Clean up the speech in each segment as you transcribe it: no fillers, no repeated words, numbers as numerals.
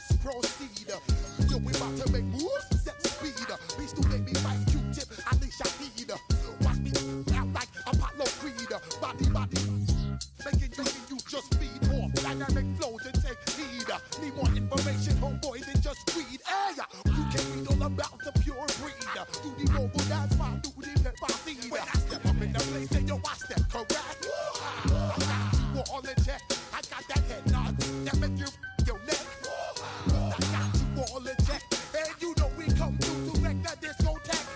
must proceed. Yo, we about to make moves, set speed. Beast to make me fight Q-tip, unleash I need. Watch me out like Apollo Creed. Body, making you just feed off dynamic flows and take heed. Need more information, homeboy, than just read. Hey, you can read all about the pure breed. Do the mobile dance, my duty, let my seed. When I step up in the place, then yo, I step correct. I got you all in check. I got that head nod that make you your neck. I got you all in check. And you know we come through to wreck the discotheque.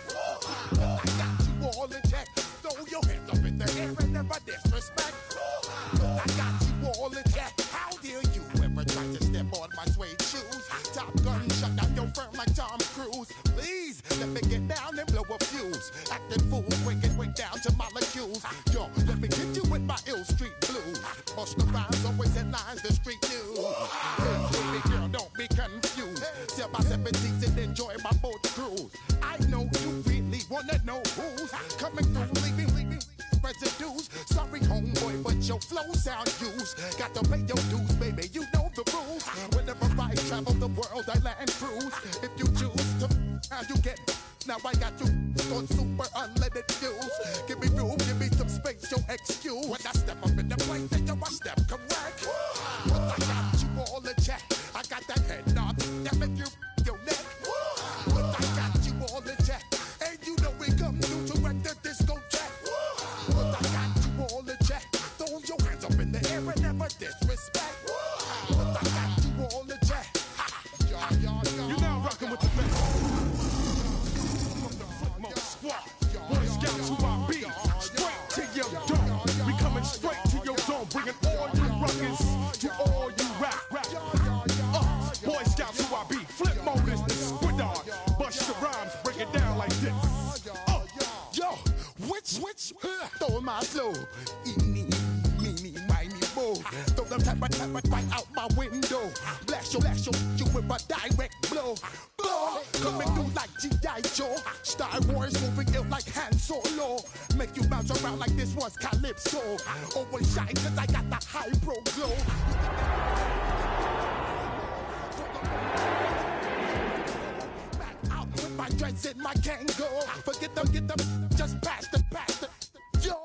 I got you all in check. Throw your hands up in the air and never disrespect. I got you all in check. How dare you ever try to step on my suede shoes? Top Gun shut down your firm like Tom Cruise. Please let me get down and blow a fuse. Acting fool, break it way down to molecules. Yo, let me hit you with my ill street blues. Bust the rhymes, always headlines, the street news. Hey, baby girl, don't be confused. Sell my 17s and enjoy my boat cruise. I know you really wanna know who's coming through, leaving residues. Sorry, homeboy, but your flow sound used. Got to pay your dues, baby, you know the rules. Whenever I travel the world, I land cruise. If you choose to, how you get. Now I got you on super unleaded fuels. Give me room, give me some space, your excuse. When I step up in the place, then yo, I step correct. But I got you all in check. I got that head nod that make you your neck. But I got you all in check. And you know we come through to wreck the discotheque. But I got you all in check. Throw your hands up in the air and never disrespect. But I got you all in check. You now rocking with the best. Boy Scouts who I be, straight to your dome. We coming straight to your dome, bringing all you ruckus to all you rap. Boy Scouts who I be, flip mode is the squid on. Bust your rhymes, break it down like this. Yo, which, throw my flow. Eeny, meeny, miny, mo. Throw them type of right out my window. Blast you with a direct blow. Coming through like G.I. Joe. Star Wars moving ill like Han Solo. Make you bounce around like this was Calypso. Always shine cause I got the high pro glow. Back out with my dreads in my Kango. Forget them, just pass the, yo.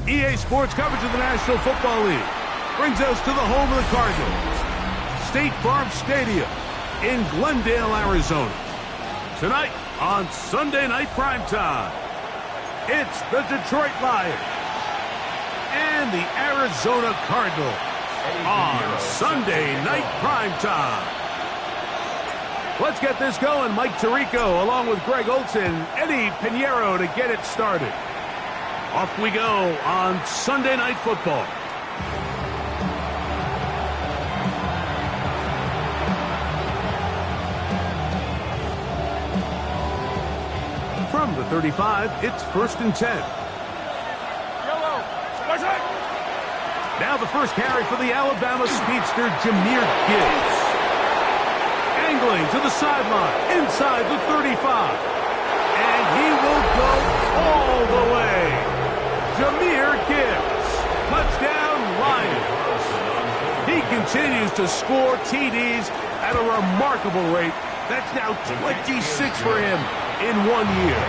EA Sports coverage of the National Football League brings us to the home of the Cardinals, State Farm Stadium in Glendale, Arizona. Tonight on Sunday Night Primetime, it's the Detroit Lions and the Arizona Cardinals on Sunday Night Primetime. Let's get this going. Mike Tirico along with Greg Olson, Eddie Pinheiro to get it started. Off we go on Sunday Night Football. From the 35, it's 1st and 10. Now the first carry for the Alabama speedster, Jahmyr Gibbs. Angling to the sideline, inside the 35. And he will go all the way. Jahmyr Gibbs, touchdown Lions. He continues to score TDs at a remarkable rate. That's now 26 for him in 1 year.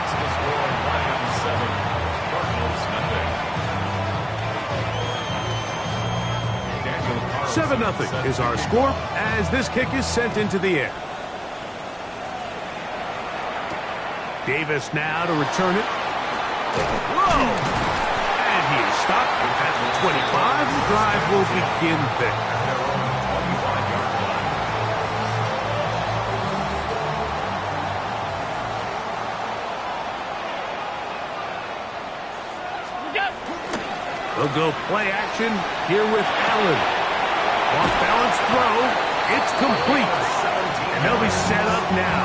7-0 is our score as this kick is sent into the air. Davis now to return it. Whoa! And he is stopped at the 25. The drive will begin there. They'll go play action here with Allen. Off-balance throw. It's complete. And they'll be set up now.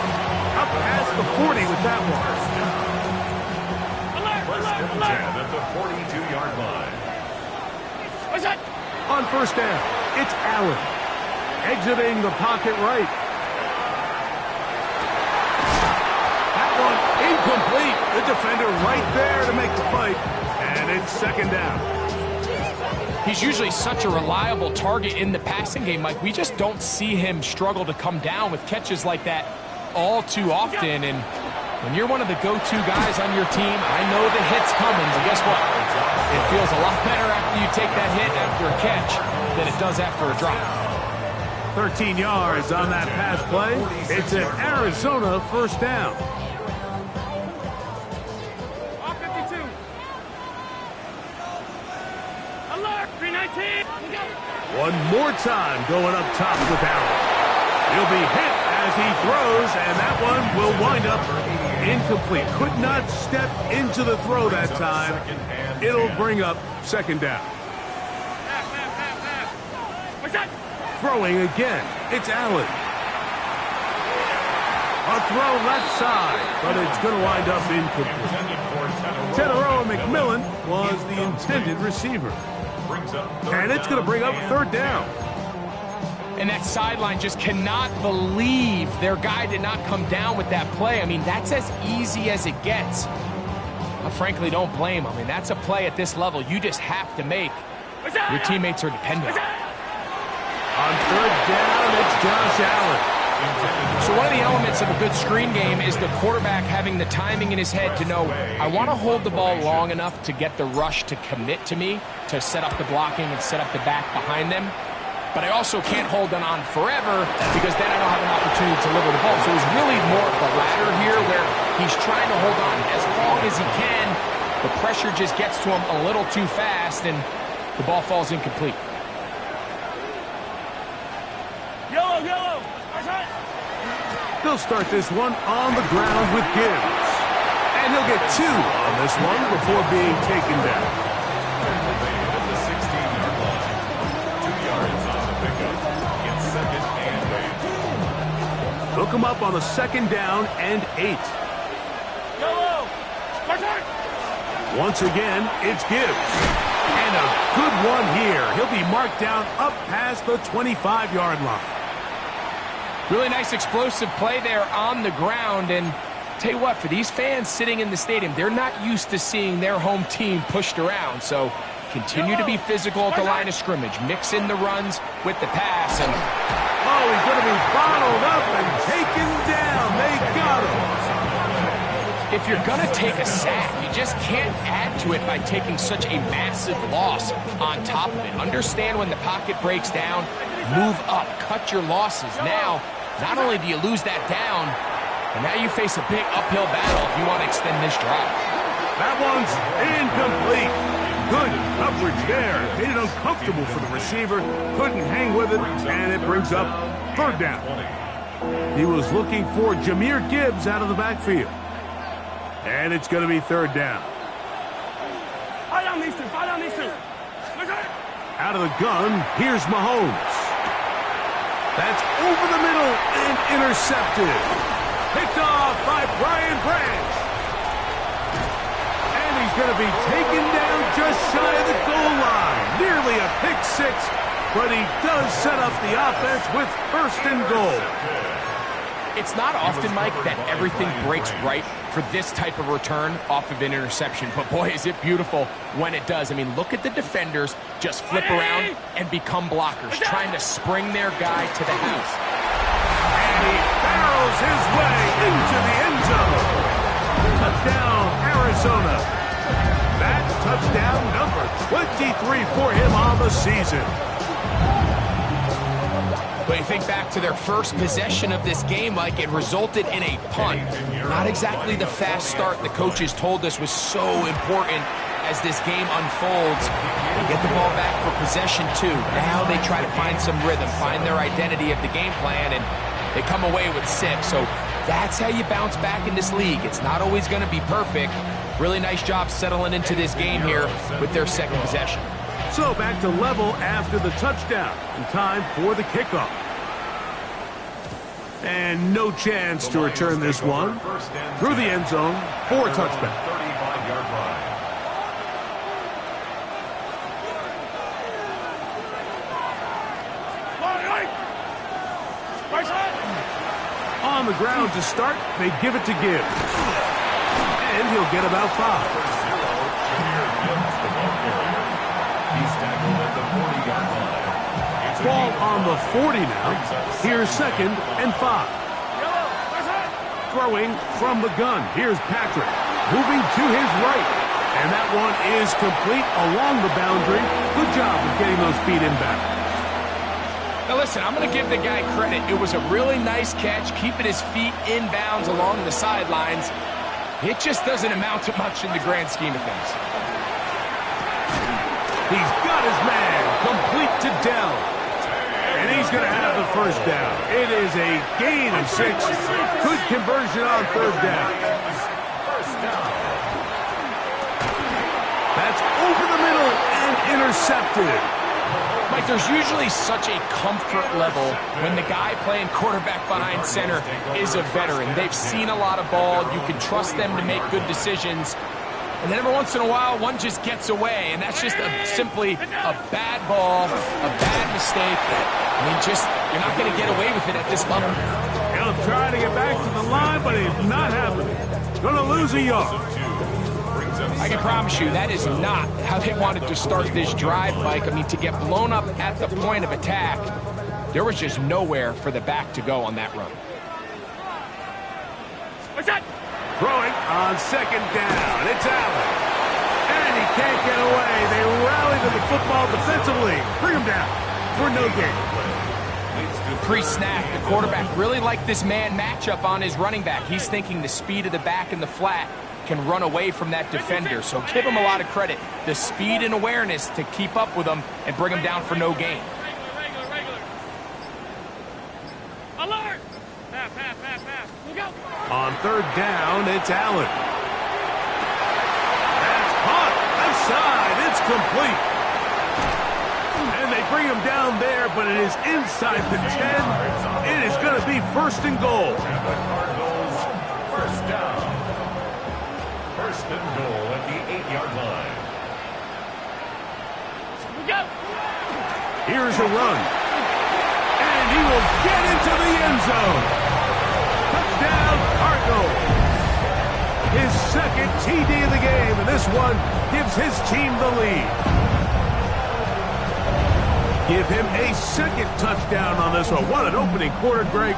Up past the 40 with that one. First and 10 at the 42-yard line. On first down, it's Allen. Exiting the pocket right. That one incomplete. The defender right there to make the fight. And it's second down. He's usually such a reliable target in the passing game, Mike. We just don't see him struggle to come down with catches like that all too often. And when you're one of the go-to guys on your team, I know the hit's coming, but guess what? It feels a lot better after you take that hit after a catch than it does after a drop. 13 yards on that pass play. It's an Arizona first down. One more time going up top with Allen. He'll be hit as he throws, and that one will wind up incomplete. Could not step into the throw that time. It'll bring up second down. Throwing again. It's Allen. A throw left side, but it's going to wind up incomplete. Teteroa McMillan was the intended receiver. And it's going to bring up third down. And that sideline just cannot believe their guy did not come down with that play. I mean, that's as easy as it gets. I frankly don't blame him. I mean, that's a play at this level you just have to make. Your teammates are dependent on it. On third down, it's Josh Allen. So one of the elements of a good screen game is the quarterback having the timing in his head to know, I want to hold the ball long enough to get the rush to commit to me, to set up the blocking and set up the back behind them. But I also can't hold them on forever because then I don't have an opportunity to deliver the ball. So it was really more of the latter here where he's trying to hold on as long as he can. The pressure just gets to him a little too fast and the ball falls incomplete. Yellow. He'll start this one on the ground with Gibbs. And he'll get 2 on this one before being taken down. At the 16-yard line. 2 yards on the pickup. It's second and 8. Look him up on a second down and 8. Yellow. Once again, it's Gibbs. And a good one here. He'll be marked down up past the 25-yard line. Really nice explosive play there on the ground. And tell you what, for these fans sitting in the stadium, they're not used to seeing their home team pushed around. So continue to be physical at the line of scrimmage. Mix in the runs with the pass. And oh, he's going to be bottled up and taken down. They got him. if you're going to take a sack, you just can't add to it by taking such a massive loss on top of it. Understand when the pocket breaks down, move up, cut your losses. Now, not only do you lose that down, but now you face a big uphill battle if you want to extend this drive. That one's incomplete. Good coverage there. Made it uncomfortable for the receiver. Couldn't hang with it, and it brings up third down. He was looking for Jahmyr Gibbs out of the backfield. And it's going to be third down. Fire on these two. Fire on these two. Out of the gun, here's Mahomes. That's over the middle and intercepted. Picked off by Brian Branch. And he's going to be taken down just shy of the goal line. Nearly a pick six, but he does set up the offense with first and goal. It's not often, Mike, that everything breaks right for this type of return off of an interception. But boy, is it beautiful when it does. I mean, look at the defenders just flip around and become blockers, trying to spring their guy to the house. And he barrels his way into the end zone. Touchdown, Arizona. That touchdown number 23 for him on the season. But you think back to their first possession of this game, Mike, it resulted in a punt. Not exactly the fast start the coaches told us was so important as this game unfolds. They get the ball back for possession two. Now they try to find some rhythm, find their identity of the game plan, and they come away with 6. So that's how you bounce back in this league. It's not always going to be perfect. Really nice job settling into this game here with their second possession. So back to level after the touchdown. And time for the kickoff. And no chance to return this one through the end zone for a touchback. 35-yard line. On the ground to start, they give it to Gibbs. And he'll get about 5. He's tackled at the Ball on the 40 now. Here's 2nd and 5. Throwing from the gun. Here's Patrick. Moving to his right. And that one is complete along the boundary. Good job of getting those feet inbound. Now listen, I'm going to give the guy credit. It was a really nice catch, keeping his feet in bounds along the sidelines. It just doesn't amount to much in the grand scheme of things. He's got his man complete to Dell. And he's going to have the first down. It is a gain of 6. Good conversion on 3rd down. That's over the middle and intercepted. Mike, there's usually such a comfort level when the guy playing quarterback behind center is a veteran. They've seen a lot of ball. You can trust them to make good decisions. And then every once in a while, one just gets away, and that's just simply a bad ball, a bad mistake. I mean, you're not going to get away with it at this level. He'll try to get back to the line, but it's not happening. Going to lose a yard. I can promise you that is not how they wanted to start this drive, Mike. I mean, to get blown up at the point of attack, there was just nowhere for the back to go on that run. What's that? Throwing on 2nd down. It's Allen. And he can't get away. They rally to the football defensively. Bring him down for no gain. Pre-snap, the quarterback really liked this man matchup on his running back. He's thinking the speed of the back in the flat can run away from that defender. So give him a lot of credit. The speed and awareness to keep up with him and bring him down for no gain. Regular. Alert! Pass. Look out! On 3rd down, it's Allen. That's caught. Left side. It's complete. And they bring him down there, but it is inside the 10. It is going to be 1st and goal. First down. 1st and goal at the 8-yard line. Look out! Here's a run. And he will get into the end zone. Touchdown, Cardinals. His 2nd TD of the game, and this one gives his team the lead. Give him a 2nd touchdown on this one. What an opening quarter, Greg.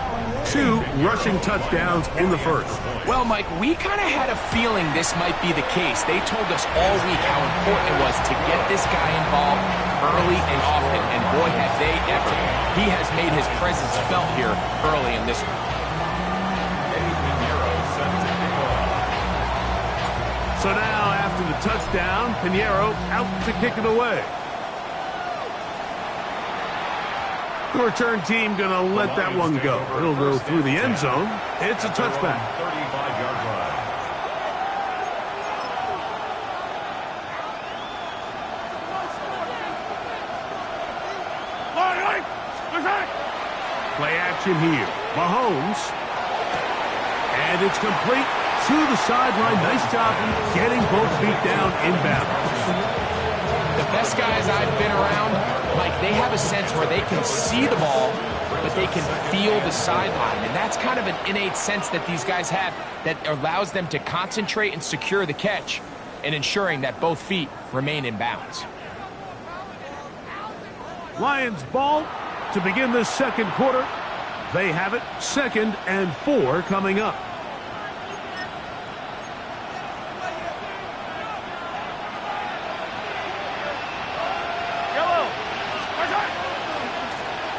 2 rushing touchdowns in the 1st. Well, Mike, we kind of had a feeling this might be the case. They told us all week how important it was to get this guy involved early and often, and boy, have they ever. He has made his presence felt here early in this one. So now, after the touchdown, Pinheiro out to kick it away. The return team going to let that one go. It'll go through the end zone. It's a touchback. 35-yard line. Play action here. Mahomes. And it's complete to the sideline. Nice job getting both feet down inbounds. The best guys I've been around, Mike, they have a sense where they can see the ball, but they can feel the sideline. And that's kind of an innate sense that these guys have that allows them to concentrate and secure the catch and ensuring that both feet remain in bounds. Lions ball to begin this 2nd quarter. They have it. 2nd and 4 coming up.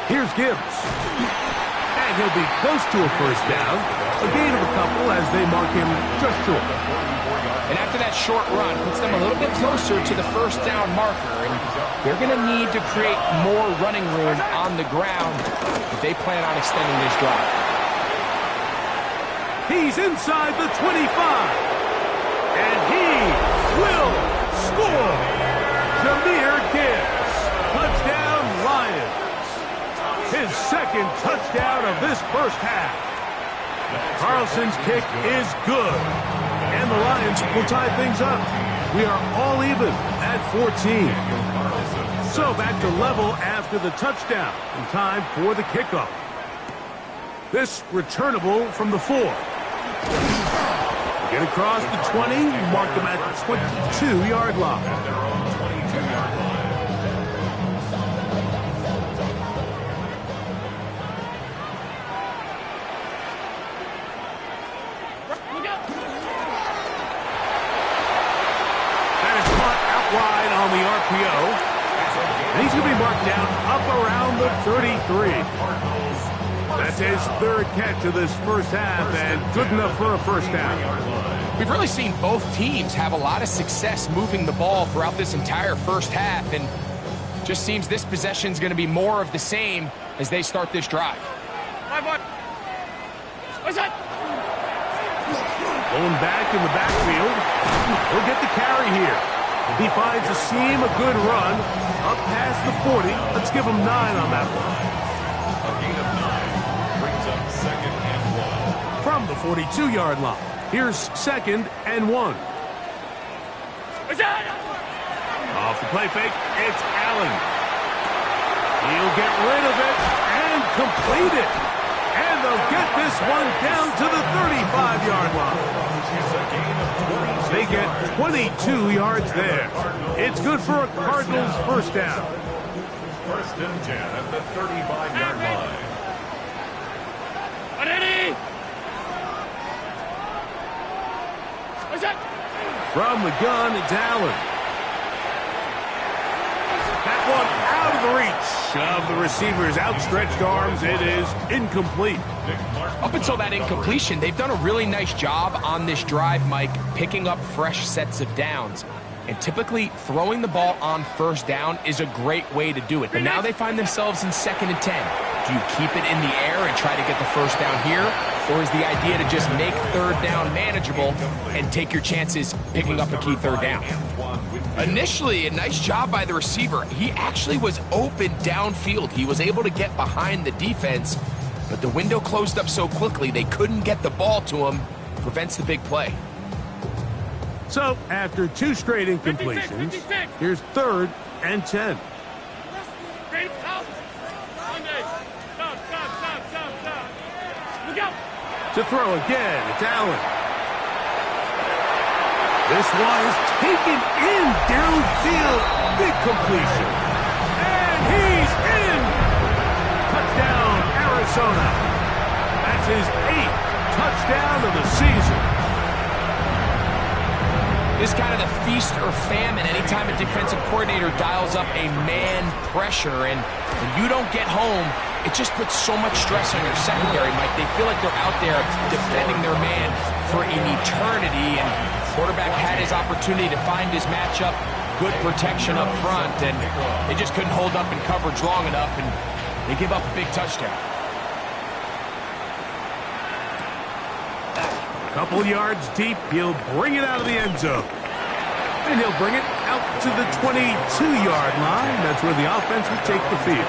Here's Gibbs. And he'll be close to a 1st down. A gain of a couple as they mark him just short. And after that short run, puts them a little bit closer to the 1st down marker. And they're going to need to create more running room on the ground if they plan on extending this drive. He's inside the 25. And he will score. Jahmyr Gibbs. Touchdown, Lions. His 2nd touchdown of this 1st half. Carlson's kick is good. And the Lions will tie things up. We are all even at 14. So back to level after the touchdown. And time for the kickoff. This returnable from the 4. Get across the 20. Mark them at the 22-yard line. He's going to be marked down up around the 33. That's his third catch of this first half, and good enough for a first down. We've really seen both teams have a lot of success moving the ball throughout this entire first half, and just seems this possession's going to be more of the same as they start this drive. What's that? Going back in the backfield. He'll get the carry here. He finds a seam, a good run, up past the 40. Let's give him 9 on that one. A gain of 9 brings up 2nd and 1. From the 42-yard line, here's 2nd and 1. What's that? Off the play fake, it's Allen. He'll get rid of it and complete it. And they'll get this one down to the 35-yard line. They get 22 yards there. It's good for a Cardinals first down. 1st and 10 at the 35-yard line. Ready? What's that? From the gun, it's Allen. That one out of the reach of the receiver's outstretched arms. It is incomplete. Up until that incompletion, they've done a really nice job on this drive, Mike, picking up fresh sets of downs. And typically, throwing the ball on first down is a great way to do it. But now they find themselves in 2nd and 10. Do you keep it in the air and try to get the first down here? Or is the idea to just make third down manageable and take your chances picking up a key third down? Initially, a nice job by the receiver. He actually was open downfield. He was able to get behind the defense, but the window closed up so quickly they couldn't get the ball to him. Prevents the big play. So, after 2 straight incompletions, here's 3rd and 10. Great help. Monday. Stop. Look out. To throw again, it's Allen. This one is taken in downfield. Big completion. And he's in. Touchdown, Arizona. That's his 8th touchdown of the season. This is kind of the feast or famine anytime a defensive coordinator dials up a man pressure, and when you don't get home, it just puts so much stress on your secondary, Mike. They feel like they're out there defending their man for an eternity, and quarterback had his opportunity to find his matchup, good protection up front, and they just couldn't hold up in coverage long enough, and they give up a big touchdown. Couple yards deep, he'll bring it out of the end zone. And he'll bring it out to the 22-yard line. That's where the offense will take the field.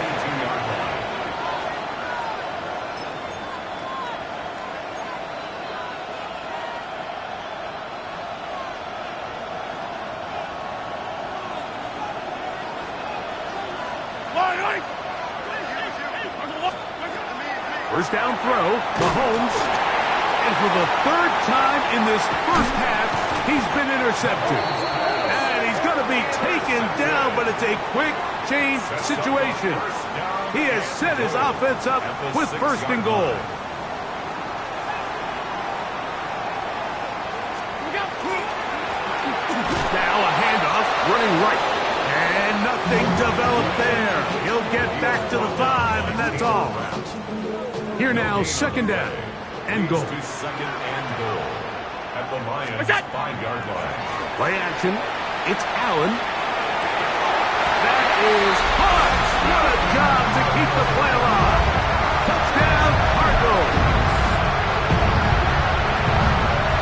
First down throw, Mahomes. And for the 3rd time in this first half, he's been intercepted. And he's going to be taken down, but it's a quick change situation. He has set his offense up with 1st and goal. Now a handoff, running right. And nothing developed there. He'll get back to the 5, and that's all. Here now, 2nd down. And goal. 2nd and goal at the Lions 5-yard line. Play action. It's Allen. That is Hodge. What a job to keep the play alive. Touchdown, Cardinals.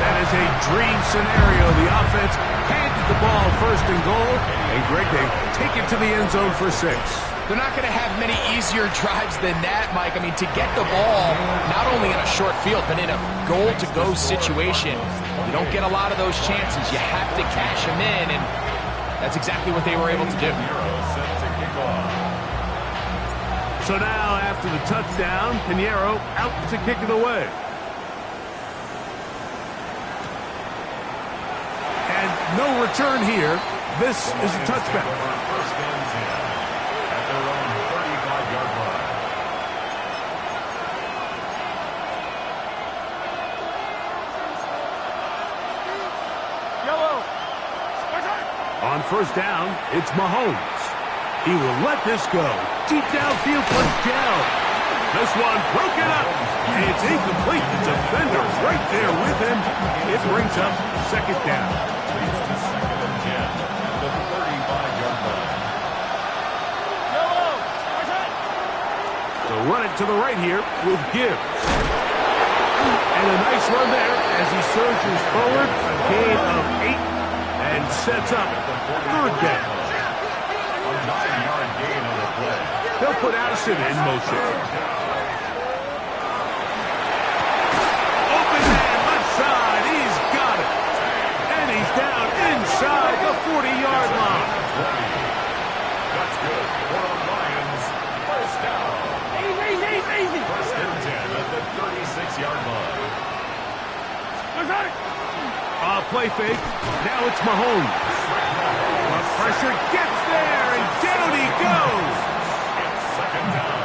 That is a dream scenario. The offense handed the ball 1st and goal. And Greg, they take it to the end zone for 6. They're not going to have many easier drives than that, Mike. I mean, to get the ball, not only in a short field, but in a goal-to-go situation, you don't get a lot of those chances. You have to cash them in, and that's exactly what they were able to do. So now, after the touchdown, Pinheiro out to kick it away. And no return here. This is a touchback. On 1st down, it's Mahomes. He will let this go. Deep downfield for Dell. This one broken up. It's incomplete. The defender right there with him. It brings up second down. Leads to second and 10. The 35-yard line. They'll run it to the right here with Gibbs. And a nice run there as he surges forward. A gain of 8 and sets up third down. A 9-yard gain on the play. They'll put Addison in motion. Open man, left side. He's got it. And he's down inside the 40-yard line. That's good for the Lions. First down. Easy. First and 10 at the 36-yard line. Play fake. Now it's Mahomes. The pressure gets there, and down he goes. It's second down.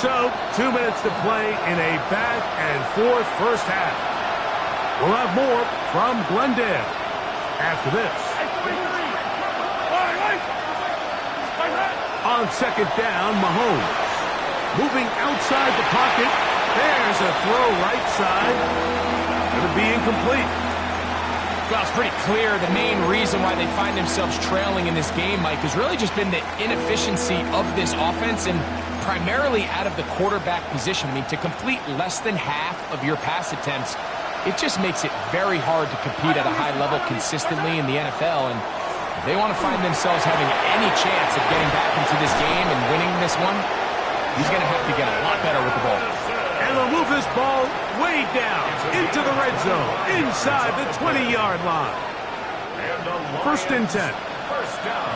So, 2 minutes to play in a back-and-forth first half. We'll have more from Glendale after this. On second down, Mahomes. Moving outside the pocket. There's a throw right side. Going to be incomplete. Well, it's pretty clear the main reason why they find themselves trailing in this game, Mike, has really just been the inefficiency of this offense and primarily out of the quarterback position. I mean, to complete less than half of your pass attempts, it just makes it very hard to compete at a high level consistently in the NFL. And if they want to find themselves having any chance of getting back into this game and winning this one, he's going to have to get a lot better with the ball. And they'll move this ball way down into the red zone, inside the 20-yard line. First and 10. First down.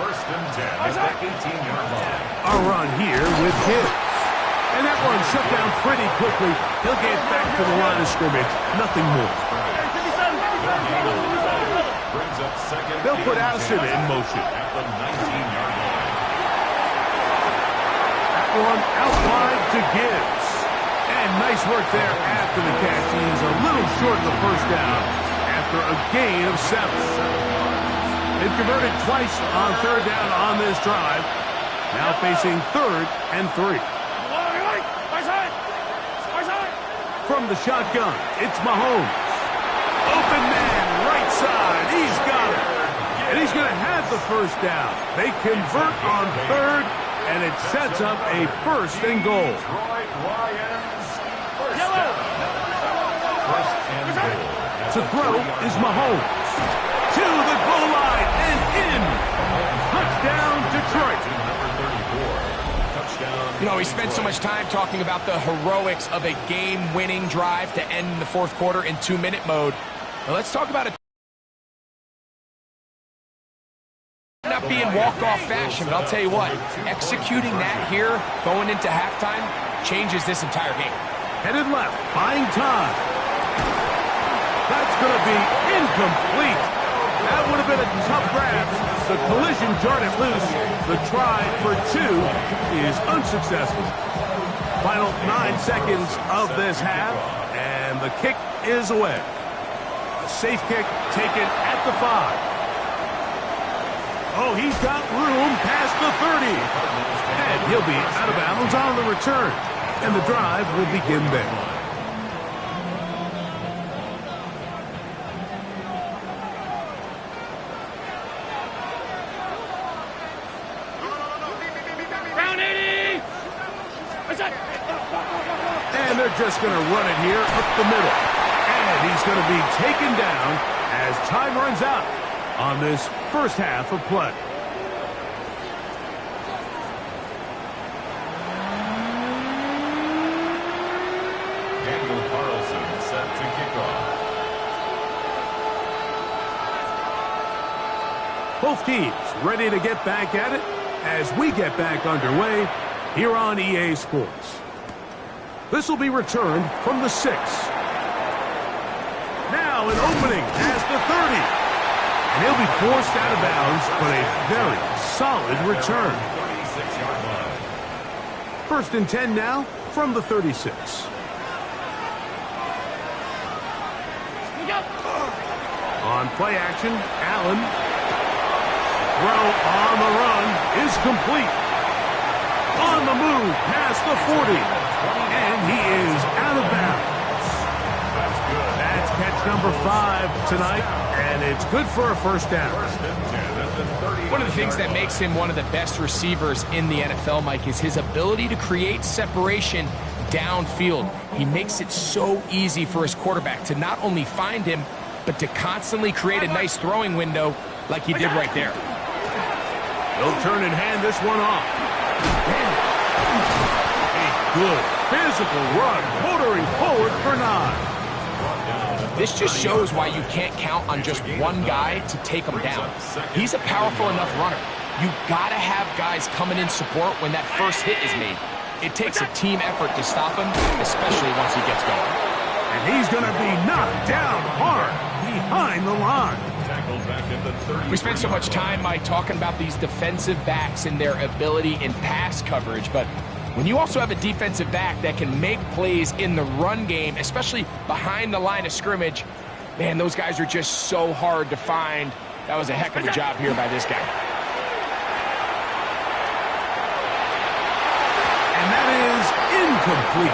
First and 10 at the 18-yard line. A run here with Gibbs. And that one shut down pretty quickly. He'll get back to the line of scrimmage. Nothing more. Brings up second. They'll put Addison in motion. At the 19-yard line. One out wide to Gibbs. And nice work there after the catch. He's a little short of the first down after a gain of 7. They've converted twice on third down on this drive. Now facing third and 3. From the shotgun, it's Mahomes. Open man, right side. He's got it. And he's going to have the first down. They convert on third. And it sets up a first and goal. Detroit Lions. First down. First and goal. To throw is Mahomes. To the goal line and in. Touchdown, Detroit. Number 34. Touchdown. You know, we spent so much time talking about the heroics of a game-winning drive to end the fourth quarter in 2-minute mode. Now let's talk about it. Not be in walk-off fashion, but I'll tell you what, executing that here, going into halftime, changes this entire game. Headed left, buying time. That's going to be incomplete. That would have been a tough grab. The collision jarred it loose. The try for 2 is unsuccessful. Final 9 seconds of this half, and the kick is away. A safe kick taken at the 5. Oh, he's got room past the 30. And he'll be out of bounds on the return. And the drive will begin there. Round 80! And they're just going to run it here up the middle. And he's going to be taken down as time runs out on this first half of play. Daniel Carlson set to kick off. Both teams ready to get back at it as we get back underway here on EA Sports. This will be returned from the 6. Now an opening as the 30. And he'll be forced out of bounds, but a very solid return. 36-yard line. First and 10 now from the 36. On play action, Allen. Allen. Throw on the run is complete. On the move past the 40. And he is out of bounds. That's catch number 5 tonight, and it's good for a first down. One of the things that makes him one of the best receivers in the NFL, Mike, is his ability to create separation downfield. He makes it so easy for his quarterback to not only find him, but to constantly create a nice throwing window like he did right there. He'll turn and hand this one off. A good physical run, motoring forward for 9. This just shows why you can't count on just one guy to take him down. He's a powerful enough runner. You gotta have guys coming in support when that first hit is made. It takes a team effort to stop him, especially once he gets going. And he's gonna be knocked down hard behind the line. We spend so much time, Mike, talking about these defensive backs and their ability in pass coverage, but when you also have a defensive back that can make plays in the run game, especially behind the line of scrimmage, man, those guys are just so hard to find. That was a heck of a job here by this guy. And that is incomplete.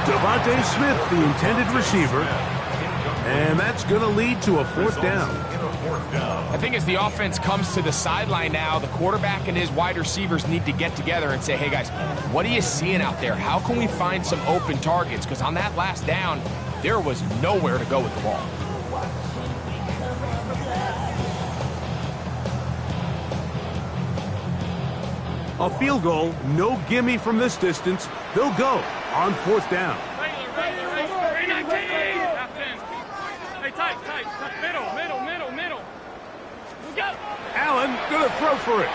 Devontae Smith, the intended receiver, and that's going to lead to a fourth down. I think as the offense comes to the sideline now, the quarterback and his wide receivers need to get together and say, hey guys, what are you seeing out there? How can we find some open targets? Because on that last down, there was nowhere to go with the ball. A field goal, no gimme from this distance. They'll go on fourth down. Allen gonna throw for it.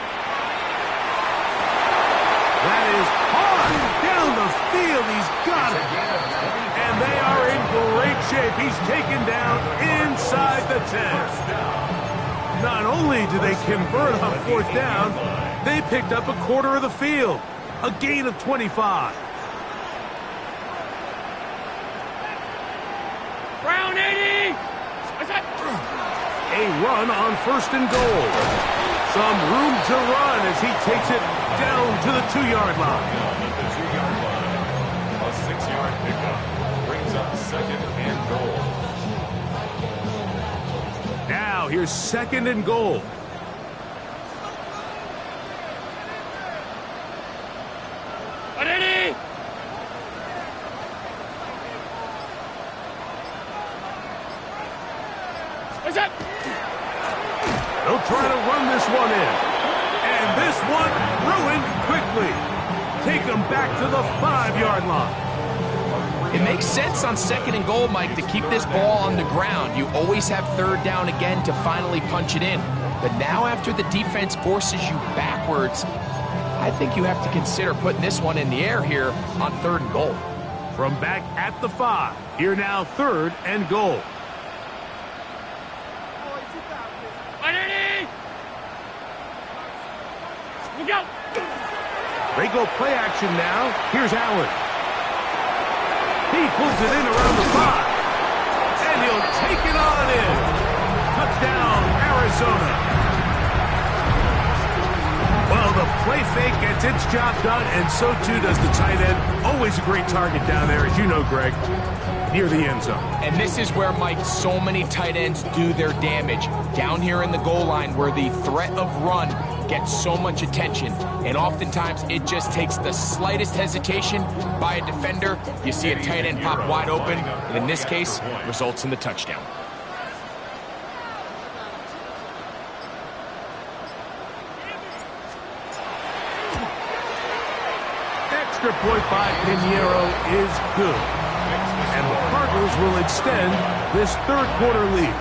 That is hard down the field. He's got it. And they are in great shape. He's taken down inside the 10. Not only did they convert on fourth down, they picked up a quarter of the field. A gain of 25. Brown 80! A run on first and goal. Some room to run as he takes it down to the 2-yard line. A 6-yard pickup brings up second and goal. Now here's second and goal. They'll try to run this one in. And this one ruined quickly. Take them back to the 5-yard line. It makes sense on second and goal, Mike, to keep this ball on the ground. You always have third down again to finally punch it in. But now after the defense forces you backwards, I think you have to consider putting this one in the air here on third and goal. From back at the 5, here now third and goal. They go play action now. Here's Allen. He pulls it in around the 5. And he'll take it on in. Touchdown, Arizona. Well, the play fake gets its job done, and so too does the tight end. Always a great target down there, as you know, Greg, near the end zone. And this is where, Mike, so many tight ends do their damage. Down here in the goal line where the threat of run gets so much attention, and oftentimes it just takes the slightest hesitation by a defender. You see a tight end pop wide open, and in this case, results in the touchdown. Extra point by Pinheiro is good. And the Cardinals will extend this third quarter lead.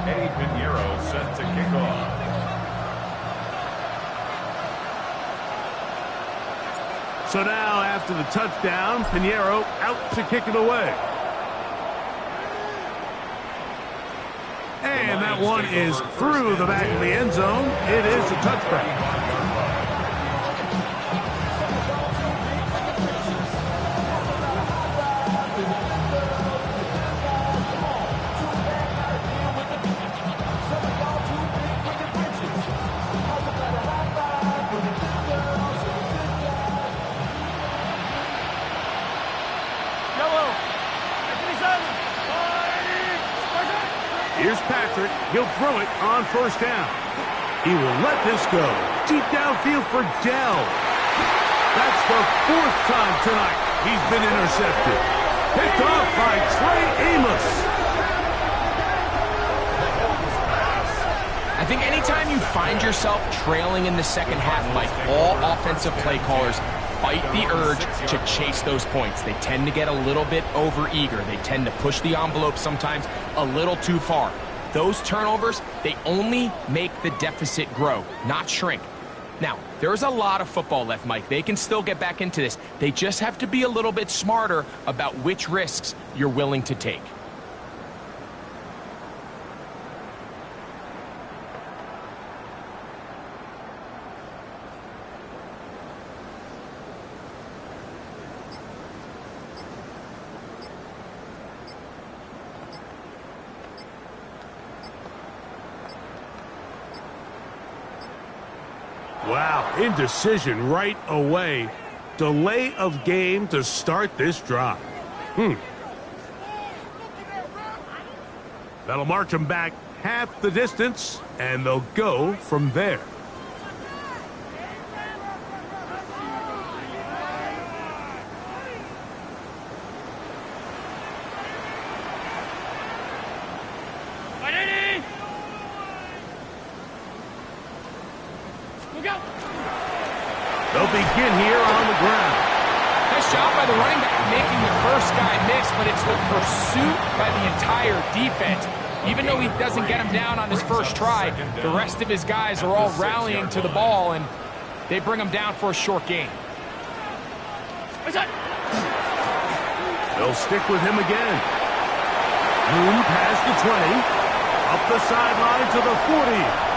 Eddie Pinheiro set to kick off. So now, after the touchdown, Pinheiro out to kick it away. one is through the back of the end zone. It is a touchback. Here's Patrick. He'll throw it on first down. He will let this go. Deep downfield for Dell. That's the 4th time tonight he's been intercepted. Picked off by Trey Amos. I think anytime you find yourself trailing in the second half, Mike, all offensive play callers fight the urge to chase those points. They tend to get a little bit overeager. They tend to push the envelope sometimes a little too far. Those turnovers, they only make the deficit grow, not shrink. Now, there's a lot of football left, Mike. They can still get back into this. They just have to be a little bit smarter about which risks you're willing to take. Wow, indecision right away. Delay of game to start this drive. That'll march them back half the distance, and they'll go from there. They'll begin here on the ground. Nice job by the running back making the first guy miss, but it's the pursuit by the entire defense. Even though he doesn't get him down on his first try, the rest of his guys are all rallying to the ball, and they bring him down for a short gain. They'll stick with him again. Moon past the 20. Up the sideline to the 40.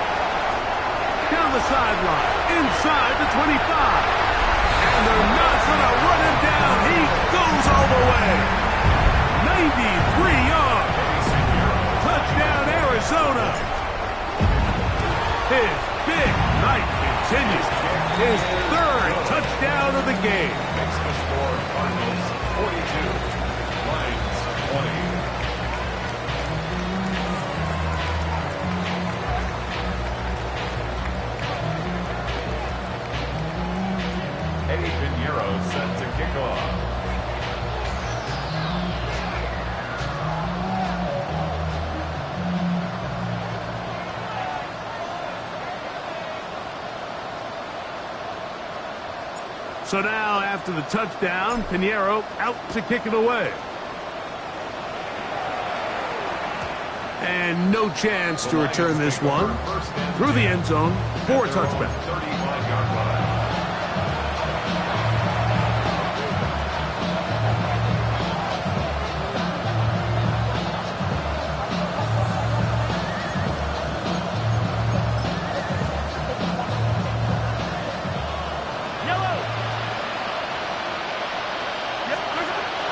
Down the sideline, inside the 25. And they're not going to run him down. He goes all the way. 93 yards. Touchdown, Arizona. His big night continues. His 3rd touchdown of the game. Makes the score Cardinals 42, Lions 20. Eddie Pinheiro set to kick off. So now, after the touchdown, Pinheiro out to kick it away. And no chance to return this one. Through the end zone for a touchback. 35-yard line.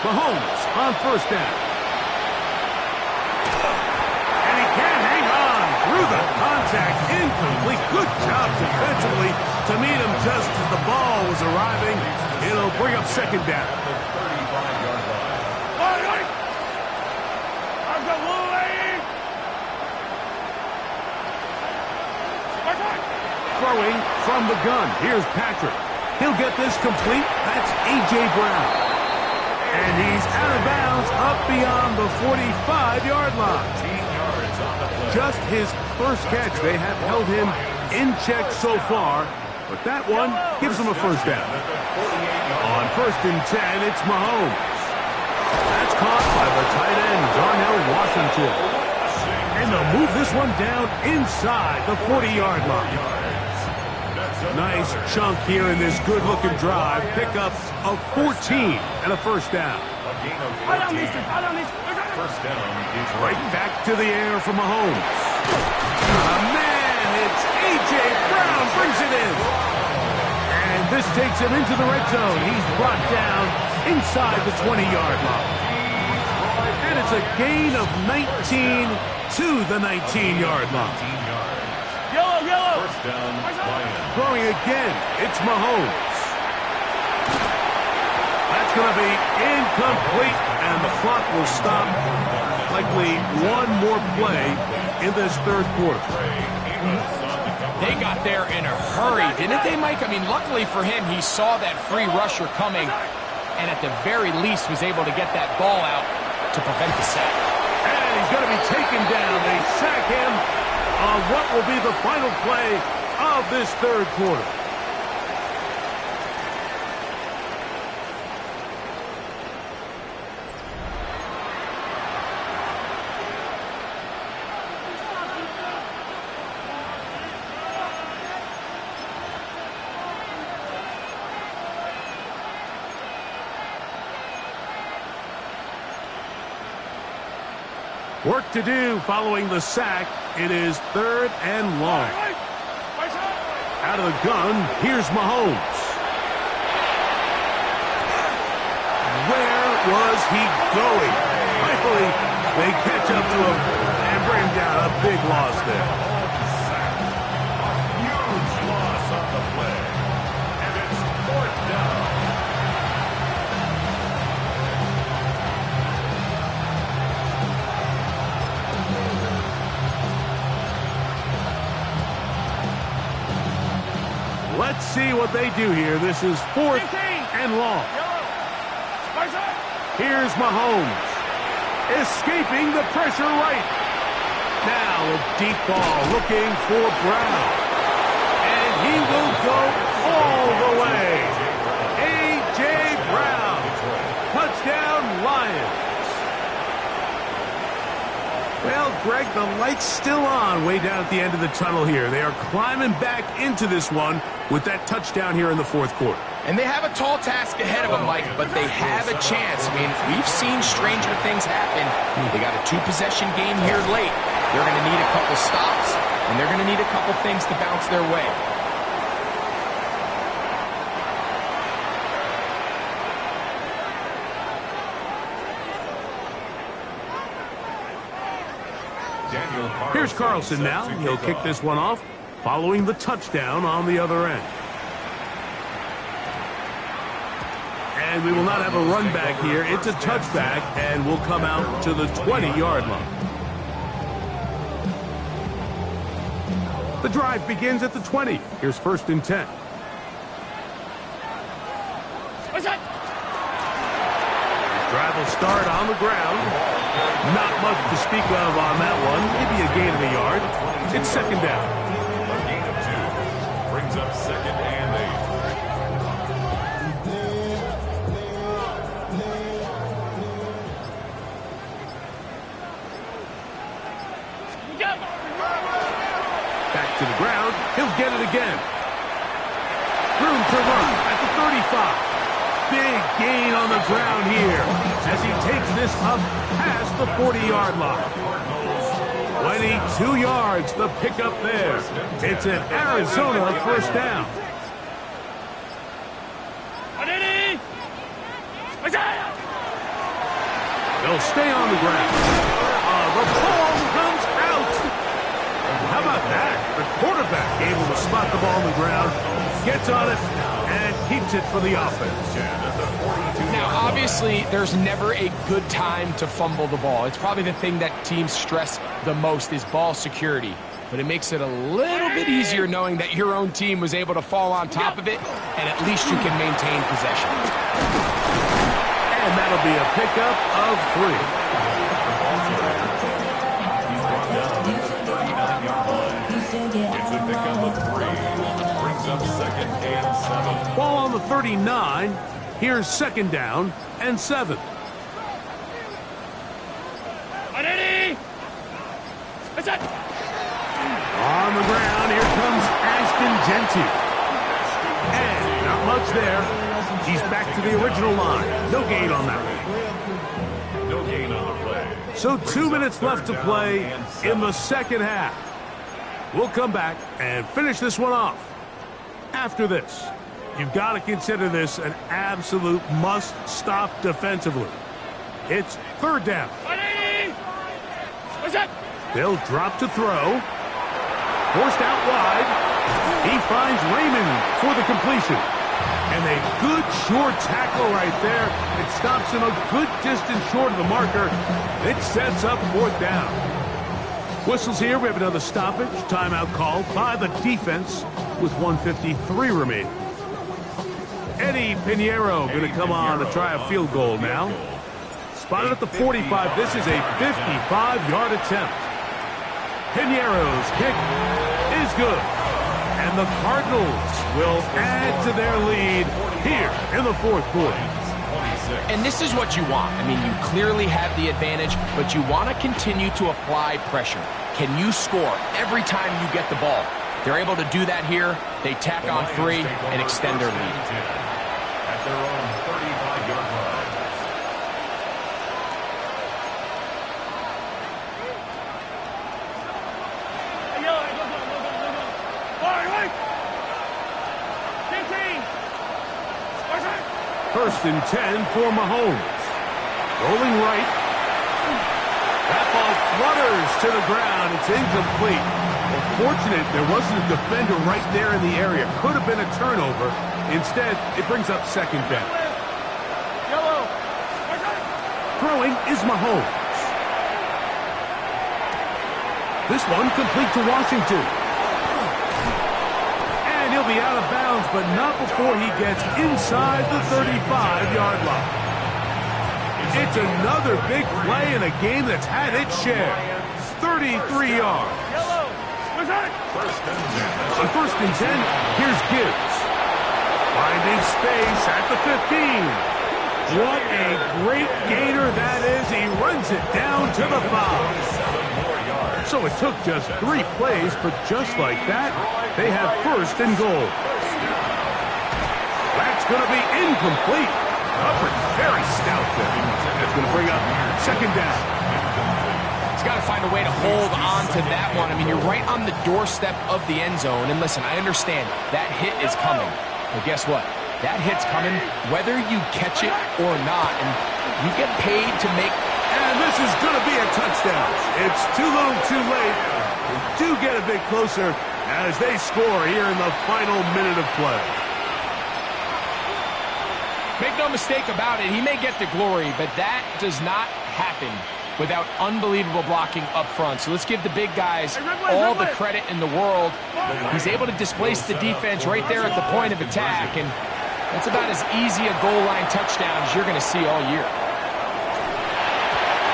Mahomes on first down. And he can't hang on through the contact. Incomplete. Good job defensively to meet him just as the ball was arriving. It'll bring up second down. The 35-yard line. Throwing from the gun. Here's Patrick. He'll get this complete. That's A.J. Brown. And he's out of bounds up beyond the 45-yard line. 13 yards on the play. Just his first catch. They have held him in check so far, but that one gives him a first down. On 1st and 10, it's Mahomes. That's caught by the tight end, Darnell Washington. And they'll move this one down inside the 40-yard line. Nice chunk here in this good-looking drive. Pickup of 14 and a first down. A gain of 14. First down is Right back to the air for Mahomes. Man, it's A.J. Brown brings it in. And this takes him into the red zone. He's brought down inside the 20-yard line. And it's a gain of 19 to the 19-yard line. Yellow. First down, Lions. Throwing again, it's Mahomes. That's going to be incomplete, and the clock will stop. Likely one more play in this third quarter. They got there in a hurry, didn't they, Mike? I mean, luckily for him, he saw that free rusher coming, and at the very least was able to get that ball out to prevent the sack. And he's going to be taken down. They sack him on what will be the final play of this third quarter. Work to do following the sack. It is third and long. Out of the gun, here's Mahomes. Where was he going? Finally, they catch up to him and bring down a big loss there. Huge loss on the play. And it's fourth down. Let's see what they do here. This is fourth and long. Here's Mahomes. Escaping the pressure right. Now a deep ball looking for Brown. And he will go all the way. A.J. Brown. Touchdown, Lions. Well, Greg, the light's still on way down at the end of the tunnel here. They are climbing back into this one with that touchdown here in the fourth quarter. And they have a tall task ahead of them, Mike, but they have a chance. I mean, we've seen stranger things happen. They got a two-possession game here late. They're going to need a couple stops, and they're going to need a couple things to bounce their way. Here's Carlson now. He'll kick this one off, following the touchdown on the other end. And we will not have a run back here. It's a touchback, and will come out to the 20-yard line. The drive begins at the 20. Here's first and 10. Drive will start on the ground. Not much to speak of on that one. Maybe a gain of a yard. It's second down. A gain of 2 brings up second and 8. Back to the ground. He'll get it again. Room to run at the 35. Big gain on the ground here as he takes this up past the 40-yard line. 22 yards, the pickup there. It's an Arizona first down. They'll stay on the ground. The ball comes out. How about that? The quarterback able to spot the ball on the ground, gets on it, and keeps it for the offense. Now, obviously, there's never a good time to fumble the ball. It's probably the thing that teams stress the most is ball security. But it makes it a little bit easier knowing that your own team was able to fall on top of it, and at least you can maintain possession. And that'll be a pickup of 3. He's brought down at the 39-yard line. It's a pickup of 3. Brings up second and 7. Ball on the 39. Here's second down and 7. On the ground, here comes Ashton Jeanty. And not much there. He's back to the original line. No gain on that one. No gain on the play. So 2 minutes left to play in the second half. We'll come back and finish this one off. After this, you've got to consider this an absolute must-stop defensively. It's third down. They'll drop to throw. Forced out wide. He finds Raymond for the completion. And a good short tackle right there. It stops him a good distance short of the marker. It sets up fourth down. Whistles here. We have another stoppage. Timeout called by the defense with 1:53 remaining. Eddie Pinheiro going to come on to try a field goal now. Spotted at the 45. This is a 55-yard attempt. Pinheiro's kick is good. And the Cardinals will add to their lead here in the fourth quarter. And this is what you want. I mean, you clearly have the advantage, but you want to continue to apply pressure. Can you score every time you get the ball? They're able to do that here. They tack on 3 and extend their lead. At their own 35-yard line. First and 10 for Mahomes. Rolling right. That ball flutters to the ground. It's incomplete. Well, fortunate there wasn't a defender right there in the area. Could have been a turnover. Instead, it brings up second down. Throwing is Mahomes. This one complete to Washington. And he'll be out of bounds, but not before he gets inside the 35-yard line. It's another big play in a game that's had its share. 33 yards. On first and 10, here's Gibbs. Finding space at the 15. What a great gainer that is. He runs it down to the 5. So it took just 3 plays, but just like that, they have first and goal. That's going to be incomplete. Hubbard very stout there. That's going to bring up second down. He's got to find a way to hold on to that one. I mean, you're right on the doorstep of the end zone. And listen, I understand that hit is coming. But guess what? That hit's coming whether you catch it or not. And you get paid to make... And this is going to be a touchdown. It's too little too late. They do get a bit closer as they score here in the final minute of play. Make no mistake about it, he may get the glory, but that does not happen without unbelievable blocking up front. So let's give the big guys all the credit in the world. He's able to displace the defense right there at the point of attack, and that's about as easy a goal line touchdown as you're going to see all year.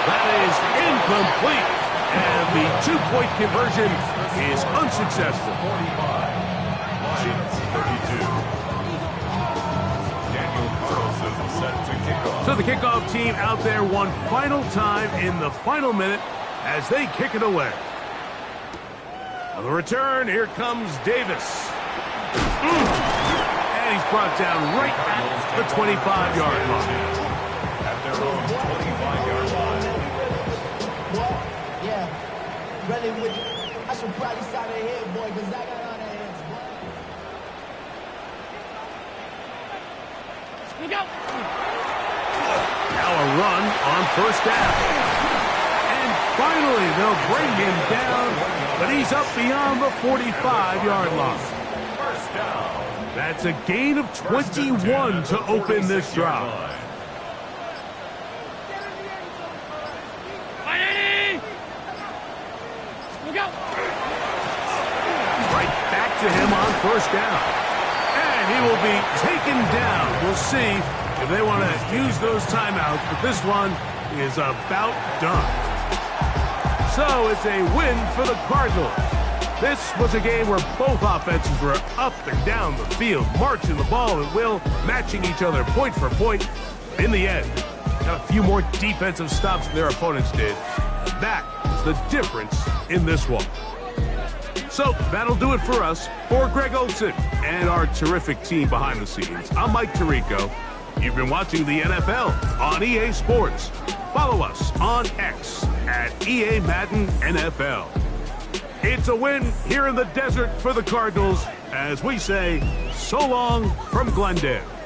That is incomplete, and the 2-point conversion is unsuccessful. Washington 32. Daniel Carlson set to kick off. So the kickoff team out there one final time in the final minute as they kick it away. On the return, here comes Davis. And he's brought down right at the 25-yard line. At their own 25-yard line. Yeah, really with I should probably start a head, boy, because I got on that heads, boy. Look out! Now a run on first down. And finally, they'll bring him down, but he's up beyond the 45-yard line. First down. That's a gain of 21 to open this drive. Right back to him on first down. And he will be taken down. We'll see if they want to use those timeouts, but this one is about done. So it's a win for the Cardinals. This was a game where both offenses were up and down the field, marching the ball at will, matching each other point for point. In the end, got a few more defensive stops than their opponents did. That is the difference in this one. So that'll do it for us. For Greg Olson and our terrific team behind the scenes, I'm Mike Tirico. You've been watching the NFL on EA Sports. Follow follow us on X at EA Madden NFL. It's a win here in the desert for the Cardinals as we say so long from Glendale.